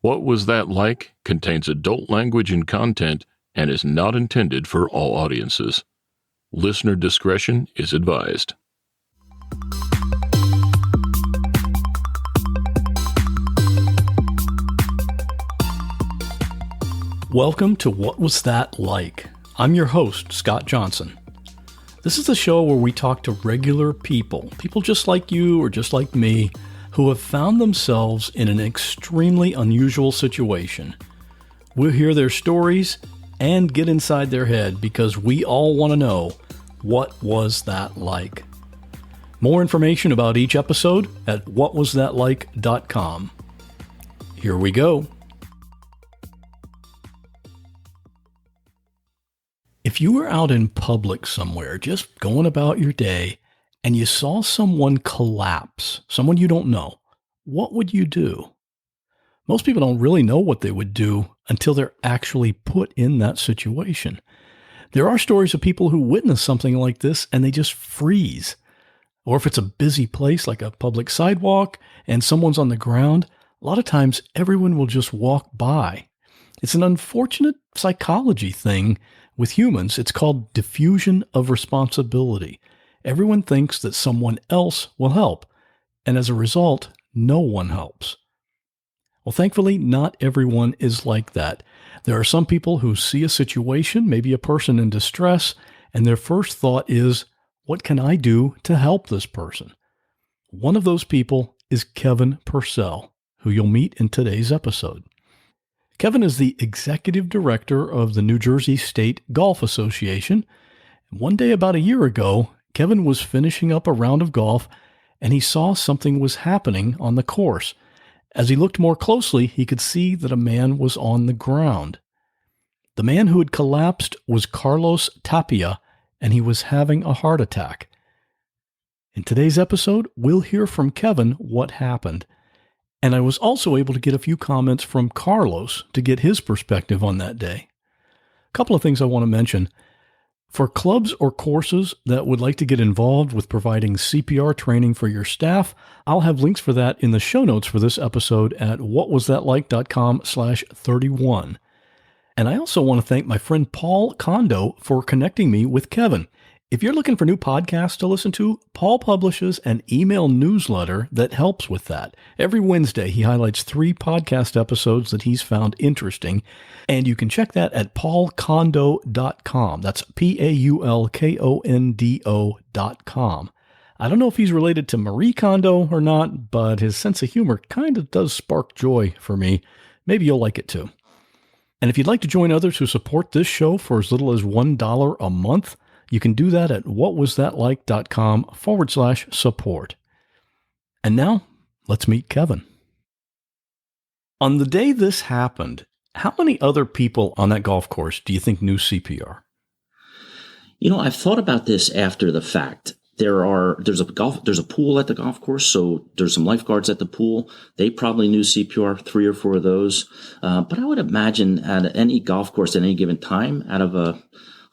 What Was That Like contains adult language and content and is not intended for all audiences. Listener discretion is advised. Welcome to What Was That Like? I'm your host, Scott Johnson. This is the show where we talk to regular people just like you or just like me, who have found themselves in an extremely unusual situation. We'll hear their stories and get inside their head because we all want to know, what was that like? More information about each episode at whatwasthatlike.com. Here we go. If you were out in public somewhere, just going about your day, and you saw someone collapse, someone you don't know, what would you do? Most people don't really know what they would do until they're actually put in that situation. There are stories of people who witness something like this and they just freeze. Or if it's a busy place like a public sidewalk and someone's on the ground, a lot of times everyone will just walk by. It's an unfortunate psychology thing with humans. It's called diffusion of responsibility. Everyone thinks that someone else will help, and as a result, no one helps. Well, thankfully, not everyone is like that. There are some people who see a situation, maybe a person in distress, and their first thought is, what can I do to help this person? One of those people is Kevin Purcell, who you'll meet in today's episode. Kevin is the executive director of the New Jersey State Golf Association. One day about a year ago, Kevin was finishing up a round of golf, and he saw something was happening on the course. As he looked more closely, he could see that a man was on the ground. The man who had collapsed was Carlos Tapia, and he was having a heart attack. In today's episode, we'll hear from Kevin what happened. And I was also able to get a few comments from Carlos to get his perspective on that day. A couple of things I want to mention. For clubs or courses that would like to get involved with providing CPR training for your staff, I'll have links for that in the show notes for this episode at whatwasthatlike.com/31. And I also want to thank my friend Paul Kondo for connecting me with Kevin. If you're looking for new podcasts to listen to, Paul publishes an email newsletter that helps with that. Every Wednesday, he highlights 3 podcast episodes that he's found interesting, and you can check that at paulkondo.com. That's PAULKONDO.com. I don't know if he's related to Marie Kondo or not, but his sense of humor kind of does spark joy for me. Maybe you'll like it too. And if you'd like to join others who support this show for as little as $1 a month, you can do that at whatwasthatlike.com/support. And now, let's meet Kevin. On the day this happened, how many other people on that golf course do you think knew CPR? You know, I've thought about this after the fact. There's a pool at the golf course, so there's some lifeguards at the pool. They probably knew CPR, 3 or 4 of those. But I would imagine at any golf course at any given time, out of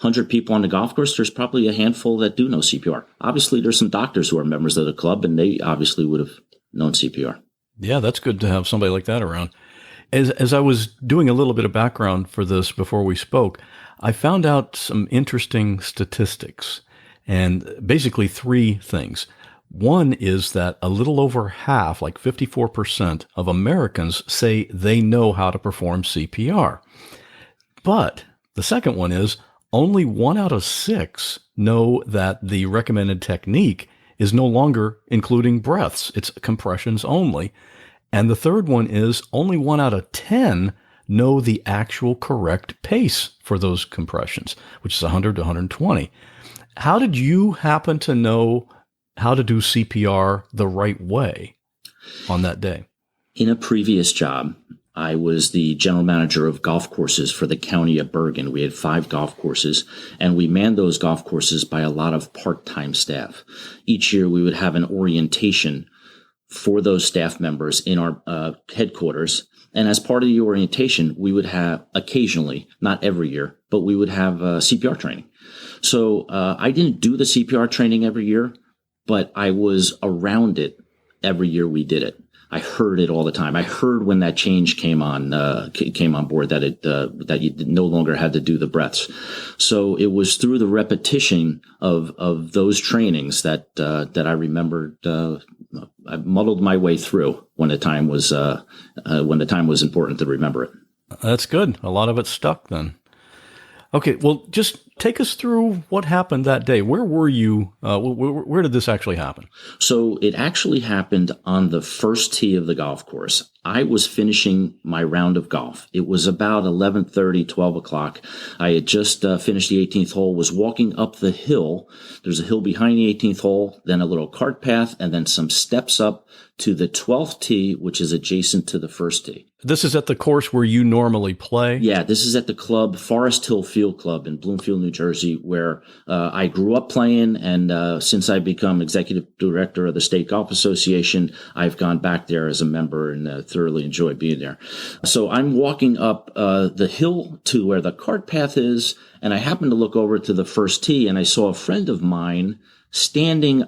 100 people on the golf course, there's probably a handful that do know CPR. Obviously, there's some doctors who are members of the club, and they obviously would have known CPR. Yeah, that's good to have somebody like that around. As I was doing a little bit of background for this before we spoke, I found out some interesting statistics, and basically 3 things. One is that a little over half, like 54% of Americans say they know how to perform CPR. But the second one is only 1 out of 6 know that the recommended technique is no longer including breaths. It's compressions only. And the third one is only 1 out of 10 know the actual correct pace for those compressions, which is 100 to 120. How did you happen to know how to do CPR the right way on that day? In a previous job, I was the general manager of golf courses for the county of Bergen. We had 5 golf courses, and we manned those golf courses by a lot of part-time staff. Each year, we would have an orientation for those staff members in our headquarters. And as part of the orientation, we would have occasionally, not every year, but we would have CPR training. So I didn't do the CPR training every year, but I was around it every year we did it. I heard it all the time. I heard when that change came on board that you no longer had to do the breaths. So it was through the repetition of those trainings that I remembered. I muddled my way through when the time was important to remember it. That's good. A lot of it stuck then. Okay, well, just take us through what happened that day. Where were you? Where did this actually happen? So it actually happened on the first tee of the golf course. I was finishing my round of golf. It was about 11:30, 12 o'clock. I had just finished the 18th hole, was walking up the hill. There's a hill behind the 18th hole, then a little cart path, and then some steps up to the 12th tee, which is adjacent to the first tee. This is at the course where you normally play? Yeah, this is at the club, Forest Hill Field Club in Bloomfield, New Jersey, where I grew up playing. And since I become executive director of the State Golf Association, I've gone back there as a member and thoroughly enjoy being there. So I'm walking up the hill to where the cart path is, and I happened to look over to the first tee, and I saw a friend of mine standing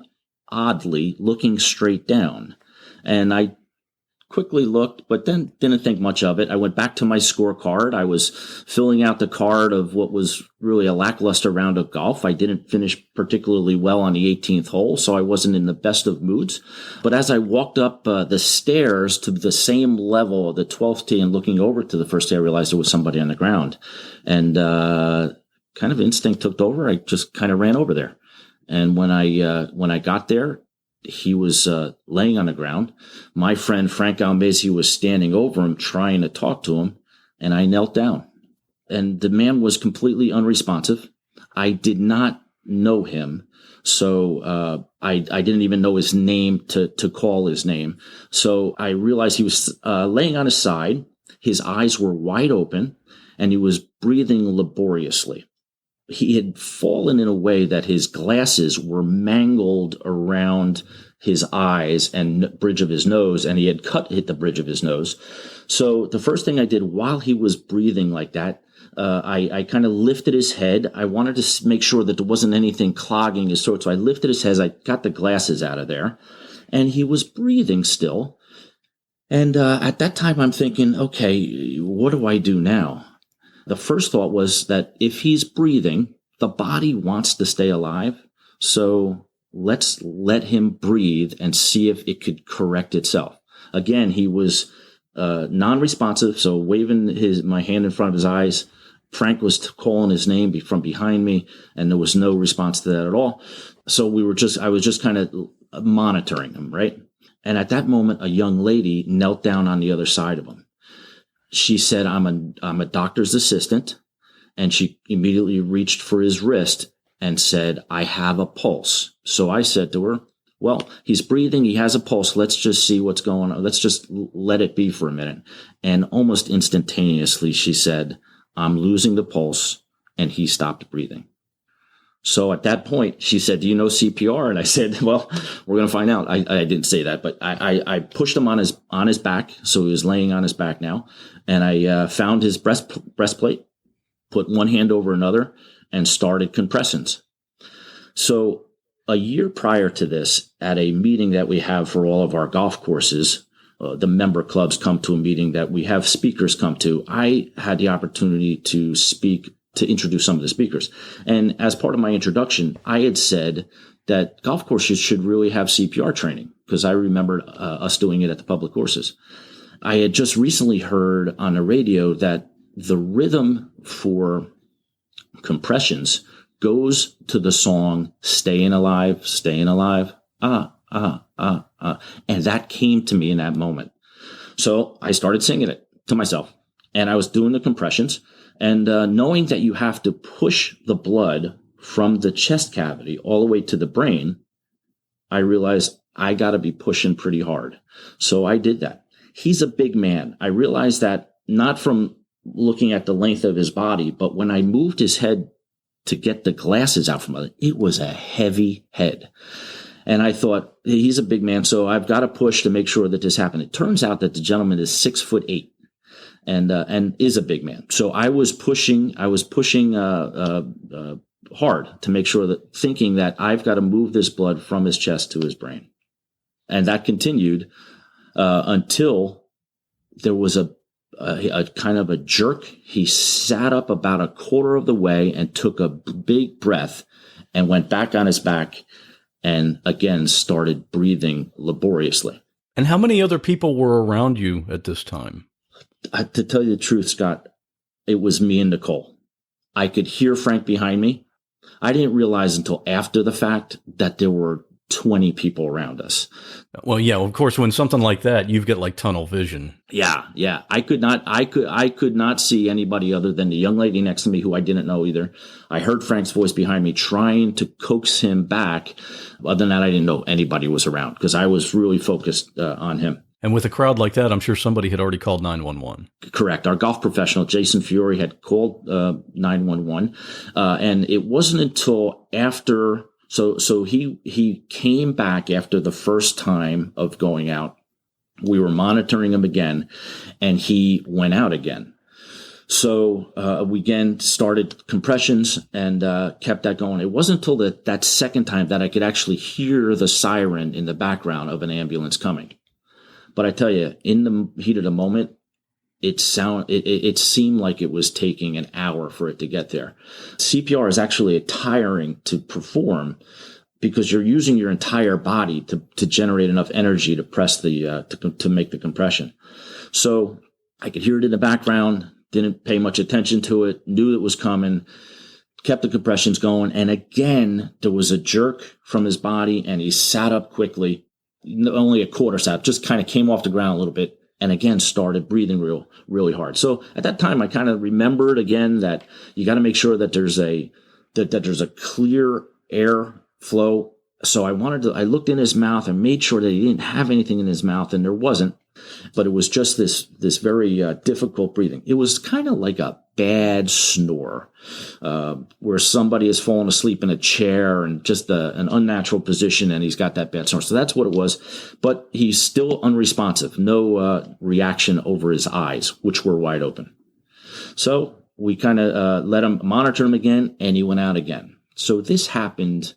oddly, looking straight down. And I quickly looked, but then didn't think much of it. I went back to my scorecard. I was filling out the card of what was really a lackluster round of golf. I didn't finish particularly well on the 18th hole, so I wasn't in the best of moods. But as I walked up the stairs to the same level of the 12th tee and looking over to the first tee, I realized there was somebody on the ground. And kind of instinct took over. I just kind of ran over there. And when I got there, he was laying on the ground. My friend Frank Almezi was standing over him trying to talk to him, and I knelt down. And the man was completely unresponsive. I did not know him, so I didn't even know his name to call his name. So I realized he was laying on his side. His eyes were wide open, and he was breathing laboriously. He had fallen in a way that his glasses were mangled around his eyes and bridge of his nose, and he had hit the bridge of his nose. So the first thing I did while he was breathing like that, I kind of lifted his head. I wanted to make sure that there wasn't anything clogging his throat. So I lifted his head. I got the glasses out of there, and he was breathing still. And at that time, I'm thinking, okay, what do I do now? The first thought was that if he's breathing, the body wants to stay alive. So let's let him breathe and see if it could correct itself. Again, he was non-responsive, so waving my hand in front of his eyes. Frank was calling his name from behind me, and there was no response to that at all. So I was just kind of monitoring him, right? And at that moment, a young lady knelt down on the other side of him. She said, I'm a doctor's assistant. And she immediately reached for his wrist and said, I have a pulse. So I said to her, well, he's breathing. He has a pulse. Let's just see what's going on. Let's just let it be for a minute. And almost instantaneously, she said, I'm losing the pulse. And he stopped breathing. So at that point, she said, do you know CPR? And I said, well, we're going to find out. I didn't say that, but I pushed him on his back. So he was laying on his back now. And I found his breastplate, put one hand over another, and started compressions. So a year prior to this, at a meeting that we have for all of our golf courses, the member clubs come to a meeting that we have speakers come to. I had the opportunity to introduce some of the speakers. And as part of my introduction, I had said that golf courses should really have CPR training, because I remembered us doing it at the public courses. I had just recently heard on the radio that the rhythm for compressions goes to the song Staying Alive, Staying Alive, ah, ah, ah, ah. And that came to me in that moment. So I started singing it to myself, and I was doing the compressions. And knowing that you have to push the blood from the chest cavity all the way to the brain, I realized I got to be pushing pretty hard. So I did that. He's a big man. I realized that not from looking at the length of his body, but when I moved his head to get the glasses out from it, it was a heavy head. And I thought, he's a big man, so I've got to push to make sure that this happened. It turns out that the gentleman is 6'8". And is a big man. So I was pushing hard to make sure that, thinking that I've got to move this blood from his chest to his brain. And that continued. until there was a kind of a jerk. He sat up about a quarter of the way and took a big breath and went back on his back and again started breathing laboriously. And how many other people were around you at this time? To tell you the truth, Scott, it was me and Nicole. I could hear Frank behind me. I didn't realize until after the fact that there were 20 people around us. Well, yeah, of course, when something like that, you've got like tunnel vision. Yeah. I could not see anybody other than the young lady next to me who I didn't know either. I heard Frank's voice behind me trying to coax him back. Other than that, I didn't know anybody was around because I was really focused on him. And with a crowd like that, I'm sure somebody had already called 911. Correct. Our golf professional, Jason Fiore, had called 911. And it wasn't until after, so he came back after the first time of going out. We were monitoring him again, and he went out again. So we again started compressions and kept that going. It wasn't until that second time that I could actually hear the siren in the background of an ambulance coming. But I tell you, in the heat of the moment, it seemed like it was taking an hour for it to get there. CPR is actually tiring to perform because you're using your entire body to generate enough energy to press to make the compression. So I could hear it in the background, didn't pay much attention to it, knew it was coming, kept the compressions going. And again, there was a jerk from his body and he sat up quickly. Only a quarter sat, just kind of came off the ground a little bit and again started breathing really hard. So at that time, I kind of remembered again that you got to make sure that there's a clear air flow. So I looked in his mouth and made sure that he didn't have anything in his mouth, and there wasn't. But it was just this very difficult breathing. It was kind of like a bad snore, where somebody has fallen asleep in a chair and just an unnatural position, and he's got that bad snore. So that's what it was. But he's still unresponsive. No reaction over his eyes, which were wide open. So we kind of let him monitor him again, and he went out again. So this happened.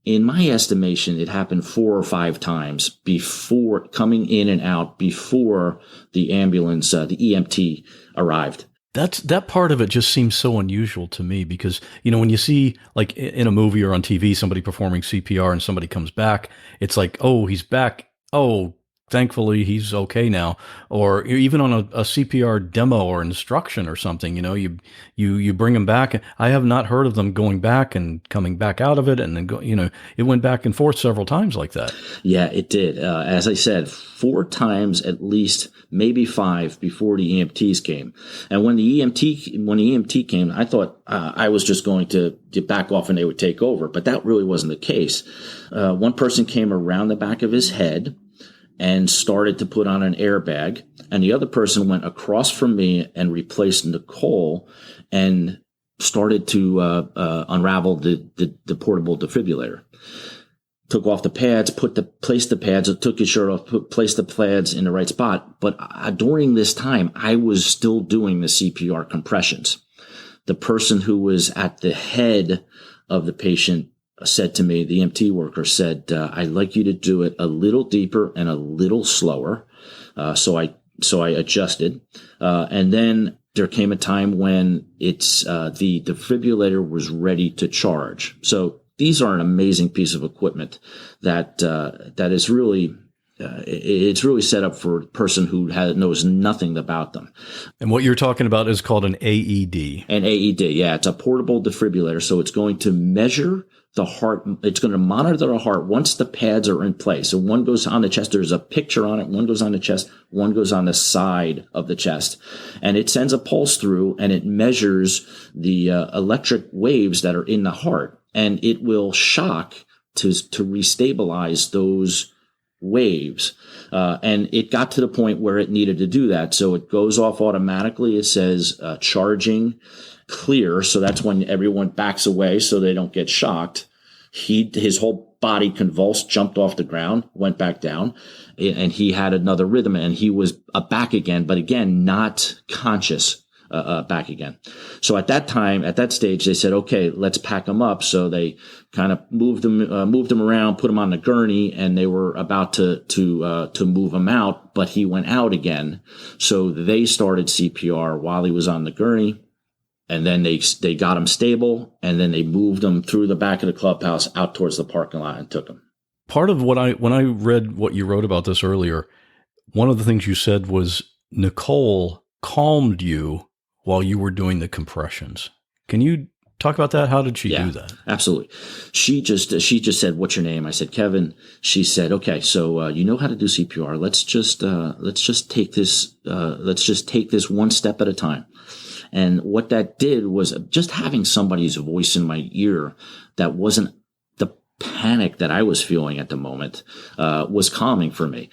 In my estimation, it happened 4 or 5 times before coming in and out before the ambulance, the EMT arrived. That part of it just seems so unusual to me because, when you see like in a movie or on TV, somebody performing CPR and somebody comes back, it's like, oh, he's back. Oh, thankfully he's okay now. Or even on a CPR demo or instruction or something, you bring them back. I have not heard of them going back and coming back out of it. And then it went back and forth several times like that. Yeah, it did. As I said, 4 times at least, maybe 5 before the EMTs came. And when the EMT came, I thought I was just going to back off and they would take over. But that really wasn't the case. One person came around the back of his head and started to put on an airbag. And the other person went across from me and replaced Nicole and started to unravel the portable defibrillator. Took off the pads, placed the pads, took his shirt off, placed the pads in the right spot. But during this time, I was still doing the CPR compressions. The person who was at the head of the patient said to me, the EMT worker said, I'd like you to do it a little deeper and a little slower. So I adjusted. And then there came a time when the defibrillator was ready to charge. So these are an amazing piece of equipment that is really, it's really set up for a person who knows nothing about them. And what you're talking about is called an AED. An AED, yeah. It's a portable defibrillator. So it's going to measure the heart. It's going to monitor the heart once the pads are in place. So one goes on the chest. There's a picture on it. One goes on the chest. One goes on the side of the chest. And it sends a pulse through and it measures the electric waves that are in the heart. And it will shock to restabilize those waves. And it got to the point where it needed to do that. So it goes off automatically. It says charging clear. So that's when everyone backs away so they don't get shocked. His whole body convulsed, jumped off the ground, went back down, and he had another rhythm and he was back again, but again, not conscious. Back again. So at that stage, they said, okay, let's pack him up. So they kind of moved him around, put him on the gurney, and they were about to move him out. but he went out again. So they started CPR while he was on the gurney. And then they got him stable, and then they moved him through the back of the clubhouse out towards the parking lot and took him. Part of when I read what you wrote about this earlier, one of the things you said was Nicole calmed you while you were doing the compressions. Can you talk about that? How did she do that? Absolutely. She just said, "What's your name?" I said, "Kevin." She said, "Okay, so you know how to do CPR. Let's just take this one step at a time." And what that did was just having somebody's voice in my ear that wasn't the panic that I was feeling at the moment was calming for me.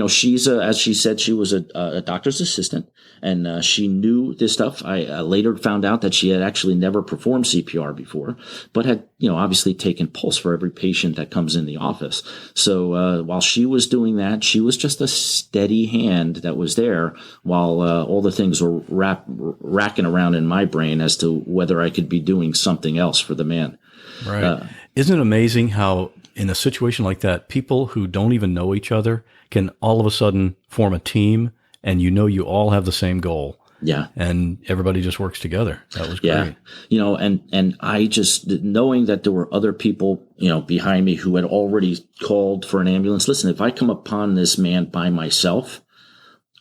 She's as she said, she was a doctor's assistant, and she knew this stuff. I later found out that she had actually never performed CPR before, but had obviously taken pulse for every patient that comes in the office. So while she was doing that, she was just a steady hand that was there while all the things were racking around in my brain as to whether I could be doing something else for the man. Right. Isn't it amazing how in a situation like that, people who don't even know each other can all of a sudden form a team, and you all have the same goal. Yeah. And everybody just works together. That was great. Yeah. And I just, knowing that there were other people, behind me who had already called for an ambulance. Listen, if I come upon this man by myself,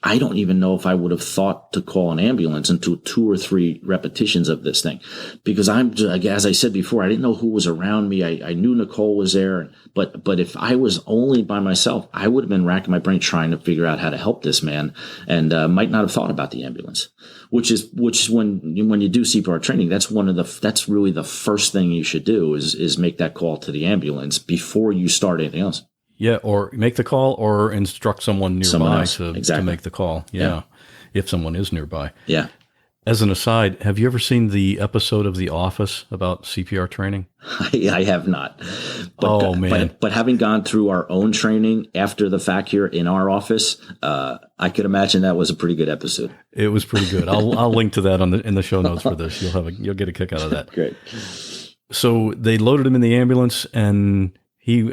I don't even know if I would have thought to call an ambulance until 2 or 3 repetitions of this thing, because as I said before, I didn't know who was around me. I knew Nicole was there, but if I was only by myself, I would have been racking my brain trying to figure out how to help this man, and might not have thought about the ambulance. Which is when you do CPR training, that's really the first thing you should do is make that call to the ambulance before you start anything else. Yeah, or make the call or instruct someone nearby to make the call. Yeah, if someone is nearby. Yeah. As an aside, have you ever seen the episode of The Office about CPR training? I have not. Man. But having gone through our own training after the fact here in our office, I could imagine that was a pretty good episode. It was pretty good. I'll link to that in the show notes for this. You'll get a kick out of that. Great. So they loaded him in the ambulance, and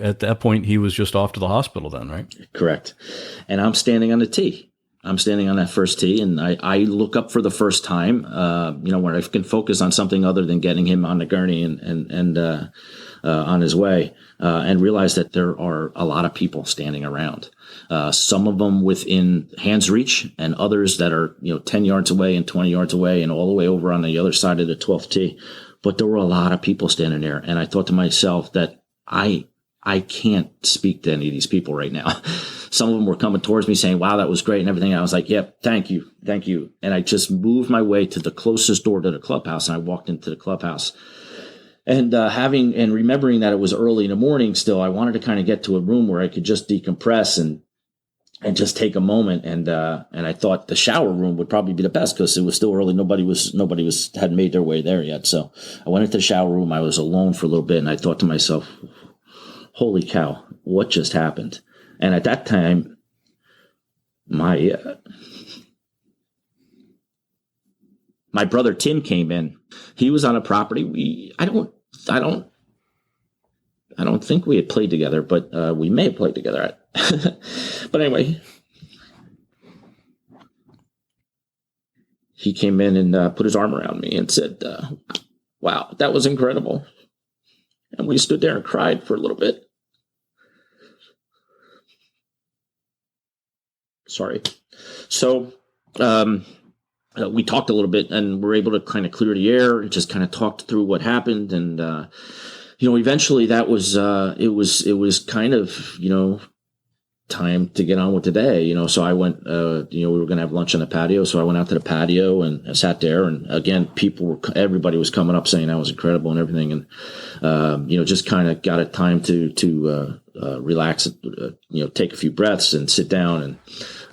at that point, he was just off to the hospital then, right? Correct. And I'm standing on the tee. I'm standing on that first tee, and I look up for the first time, where I can focus on something other than getting him on the gurney and on his way, and realize that there are a lot of people standing around. Some of them within hand's reach, and others that are 10 yards away and 20 yards away and all the way over on the other side of the 12th tee. But there were a lot of people standing there, and I thought to myself that I can't speak to any of these people right now. Some of them were coming towards me saying, "Wow, that was great," and everything. And I was like, "Yep, thank you. And I just moved my way to the closest door to the clubhouse, and I walked into the clubhouse. And remembering that it was early in the morning still, I wanted to kind of get to a room where I could just decompress and just take a moment. And I thought the shower room would probably be the best because it was still early. Nobody hadn't made their way there yet. So I went into the shower room. I was alone for a little bit, and I thought to myself, holy cow, what just happened? And at that time, my brother Tim came in. He was on a property. I don't think we had played together, but we may have played together. But anyway, he came in and put his arm around me and said, "Wow, that was incredible." And we stood there and cried for a little bit. Sorry. So we talked a little bit, and were able to kind of clear the air and just kind of talked through what happened. And eventually that was it was kind of time to get on with the day. So I went. We were going to have lunch on the patio, so I went out to the patio and I sat there. And again, everybody was coming up saying that was incredible and everything. And just kind of got it time to relax, take a few breaths and sit down.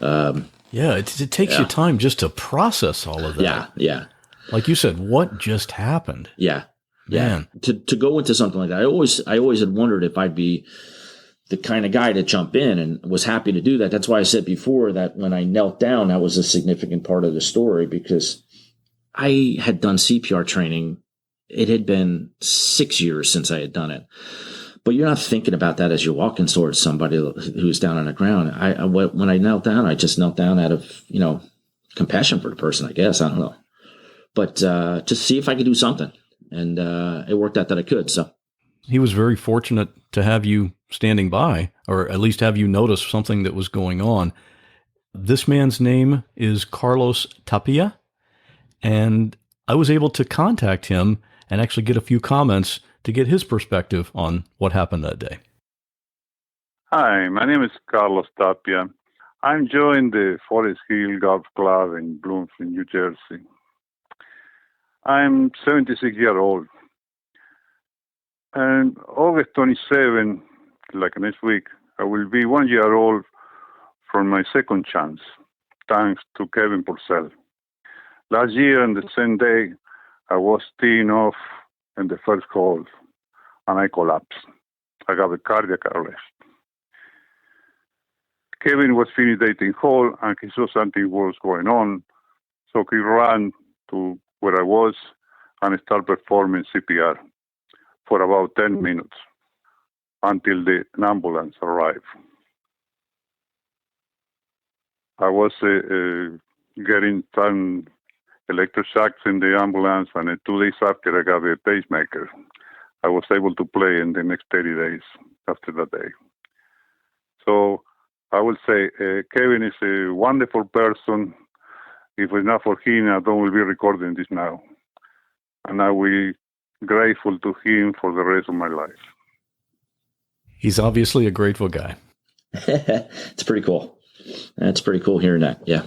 And it takes you time just to process all of that. Yeah. Like you said, what just happened? Yeah. Man. To go into something like that, I always had wondered if I'd be the kind of guy to jump in, and was happy to do that. That's why I said before that when I knelt down, that was a significant part of the story, because I had done CPR training. It had been 6 years since I had done it. But you're not thinking about that as you're walking towards somebody who's down on the ground. When I knelt down, I just knelt down out of, compassion for the person, I guess. I don't know. But just see if I could do something. And it worked out that I could. So he was very fortunate to have you standing by, or at least have you notice something that was going on. This man's name is Carlos Tapia, and I was able to contact him and actually get a few comments to get his perspective on what happened that day. Hi, my name is Carlos Tapia. I'm joining the Forest Hill Golf Club in Bloomfield, New Jersey. I'm 76 years old. And August 27, like next week, I will be 1 year old from my second chance, thanks to Kevin Purcell. Last year on the same day, I was teeing off in the first hole, and I collapsed. I got a cardiac arrest. Kevin was finished the 18th hole, and he saw something was going on, so he ran to where I was and started performing CPR for about 10 minutes until the ambulance arrived. I was getting some electric shocks in the ambulance, and 2 days after I got a pacemaker. I was able to play in the next 30 days after that day. So I would say Kevin is a wonderful person. If it's not for him, I don't will be recording this now. And I will be grateful to him for the rest of my life. He's obviously a grateful guy. It's pretty cool. It's pretty cool hearing that. Yeah.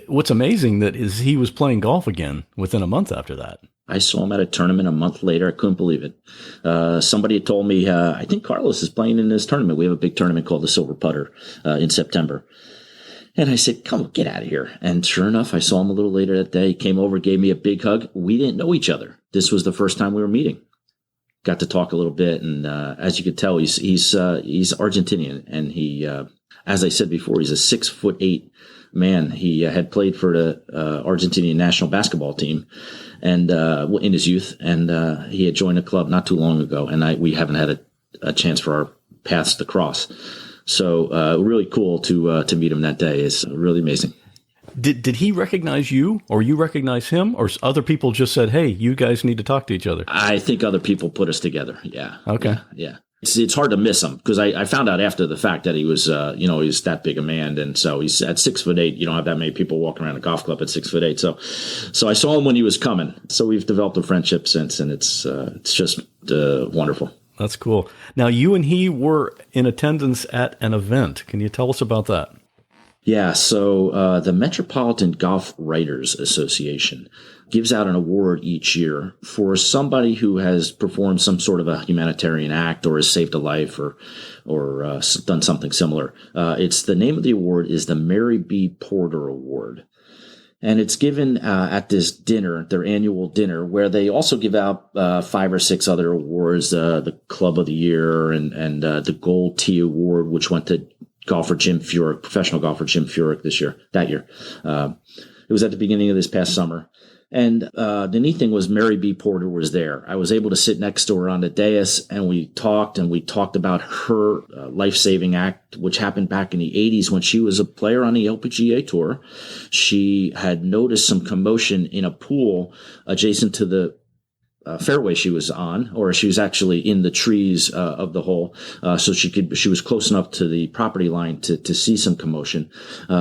What's amazing that is he was playing golf again within a month after that. I saw him at a tournament a month later. I couldn't believe it. Somebody had told me, I think Carlos is playing in this tournament. We have a big tournament called the Silver Putter in September. And I said, come on, get out of here. And sure enough, I saw him a little later that day. He came over, gave me a big hug. We didn't know each other. This was the first time we were meeting. Got to talk a little bit. And as you could tell, he's Argentinian. And he, as I said before, he's a 6'8" man. He had played for the Argentinian national basketball team and in his youth, and he had joined a club not too long ago, and we haven't had a chance for our paths to cross. So really cool to meet him that day. It's really amazing. Did he recognize you, or you recognize him, or other people just said, "Hey, you guys need to talk to each other"? I think other people put us together. Yeah. Okay. Yeah. It's hard to miss him because I found out after the fact that he was, he's that big a man. And so he's at 6'8". You don't have that many people walking around a golf club at 6'8". So I saw him when he was coming. So we've developed a friendship since, and it's just wonderful. That's cool. Now, you and he were in attendance at an event. Can you tell us about that? Yeah, so the Metropolitan Golf Writers Association gives out an award each year for somebody who has performed some sort of a humanitarian act or has saved a life or done something similar. It's the name of the award is the Mary B. Porter Award. And it's given at this dinner, their annual dinner, where they also give out 5 or 6 other awards, the Club of the Year and the Gold Tee Award, which went to golfer Jim Furyk, professional golfer Jim Furyk that year. It was at the beginning of this past summer. And the neat thing was Mary B. Porter was there. I was able to sit next to her on the dais, and we talked about her life-saving act, which happened back in the 80s when she was a player on the LPGA Tour. She had noticed some commotion in a pool adjacent to the fairway she was on, or she was actually in the trees of the hole, so she was close enough to the property line to see some commotion.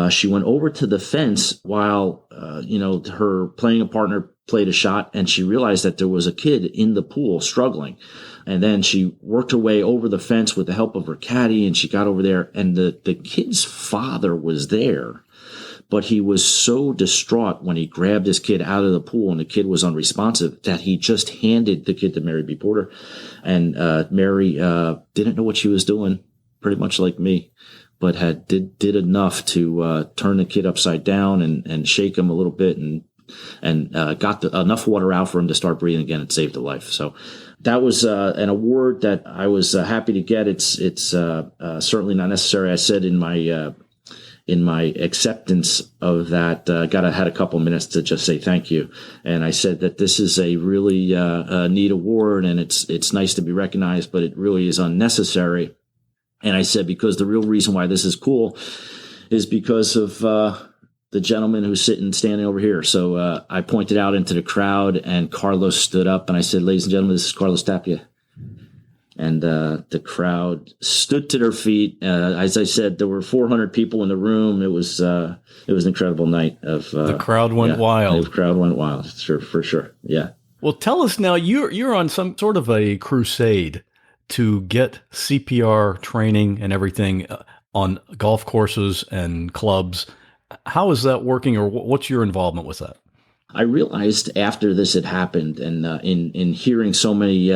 She went over to the fence while her playing partner played a shot, and she realized that there was a kid in the pool struggling. And then she worked her way over the fence with the help of her caddy, and she got over there, and the kid's father was there. But he was so distraught when he grabbed this kid out of the pool and the kid was unresponsive that he just handed the kid to Mary B. Porter. And Mary didn't know what she was doing, pretty much like me, but did enough to turn the kid upside down and shake him a little bit and got enough water out for him to start breathing again and saved a life. So that was an award that I was happy to get. It's certainly not necessary. I said in in my acceptance of that, had a couple minutes to just say thank you. And I said that this is a really neat award, and it's nice to be recognized, but it really is unnecessary. And I said, because the real reason why this is cool is because of the gentleman who's standing over here. So I pointed out into the crowd, and Carlos stood up, and I said, ladies and gentlemen, this is Carlos Tapia. And the crowd stood to their feet. As I said, there were 400 people in the room. It was an incredible night. The crowd went wild. The crowd went wild, for sure. Yeah. Well, tell us now. You're on some sort of a crusade to get CPR training and everything on golf courses and clubs. How is that working, or what's your involvement with that? I realized after this had happened, and in hearing so many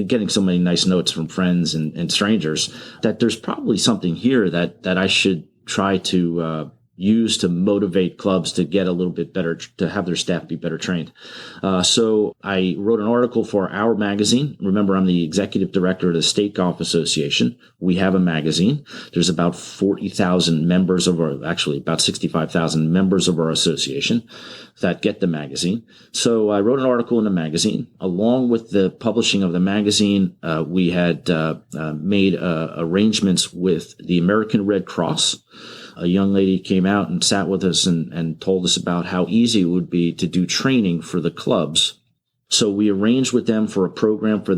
getting so many nice notes from friends and strangers, that there's probably something here that I should try to use to motivate clubs to get a little bit better, to have their staff be better trained. So I wrote an article for our magazine. Remember, I'm the executive director of the State Golf Association. We have a magazine. There's about 40,000 members about 65,000 members of our association that get the magazine. So I wrote an article in the magazine. Along with the publishing of the magazine, we had made arrangements with the American Red Cross. A young lady came out and sat with us and told us about how easy it would be to do training for the clubs. So we arranged with them for a program for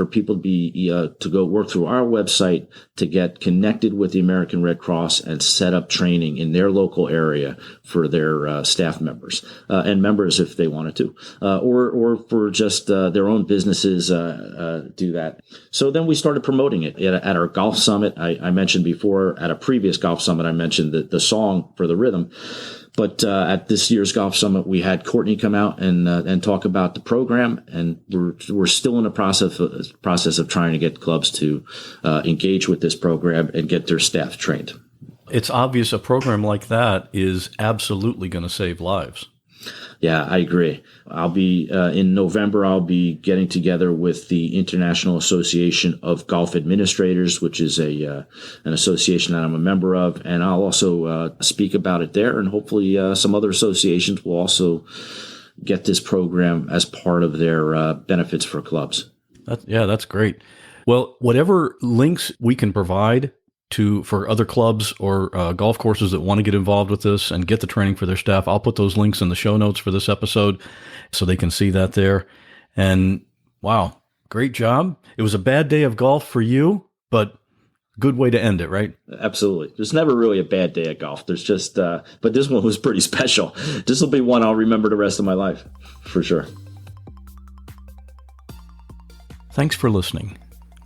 people to go work through our website to get connected with the American Red Cross and set up training in their local area for their staff members and members if they wanted to, or for just their own businesses do that. So then we started promoting it at our golf summit. I mentioned before, at a previous golf summit, I mentioned the song for the rhythm. But at this year's golf summit, we had Courtney come out and talk about the program, and we're still in the process of trying to get clubs to engage with this program and get their staff trained. It's obvious a program like that is absolutely going to save lives. Yeah, I agree. I'll be in November. I'll be getting together with the International Association of Golf Administrators, which is an association that I'm a member of, and I'll also speak about it there. And hopefully, some other associations will also get this program as part of their benefits for clubs. That's great. Well, whatever links we can provide for other clubs or golf courses that want to get involved with this and get the training for their staff, I'll put those links in the show notes for this episode so they can see that there. And wow, great job. It was a bad day of golf for you, but good way to end it, right? Absolutely. There's never really a bad day at golf. There's just, but this one was pretty special. This will be one I'll remember the rest of my life, for sure. Thanks for listening.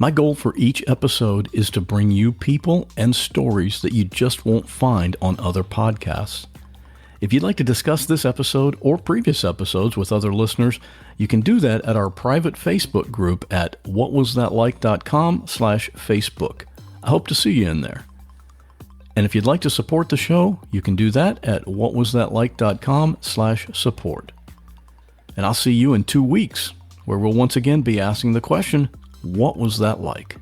My goal for each episode is to bring you people and stories that you just won't find on other podcasts. If you'd like to discuss this episode or previous episodes with other listeners, you can do that at our private Facebook group at whatwasthatlike.com/Facebook. I hope to see you in there. And if you'd like to support the show, you can do that at whatwasthatlike.com/support. And I'll see you in 2 weeks, where we'll once again be asking the question, what was that like?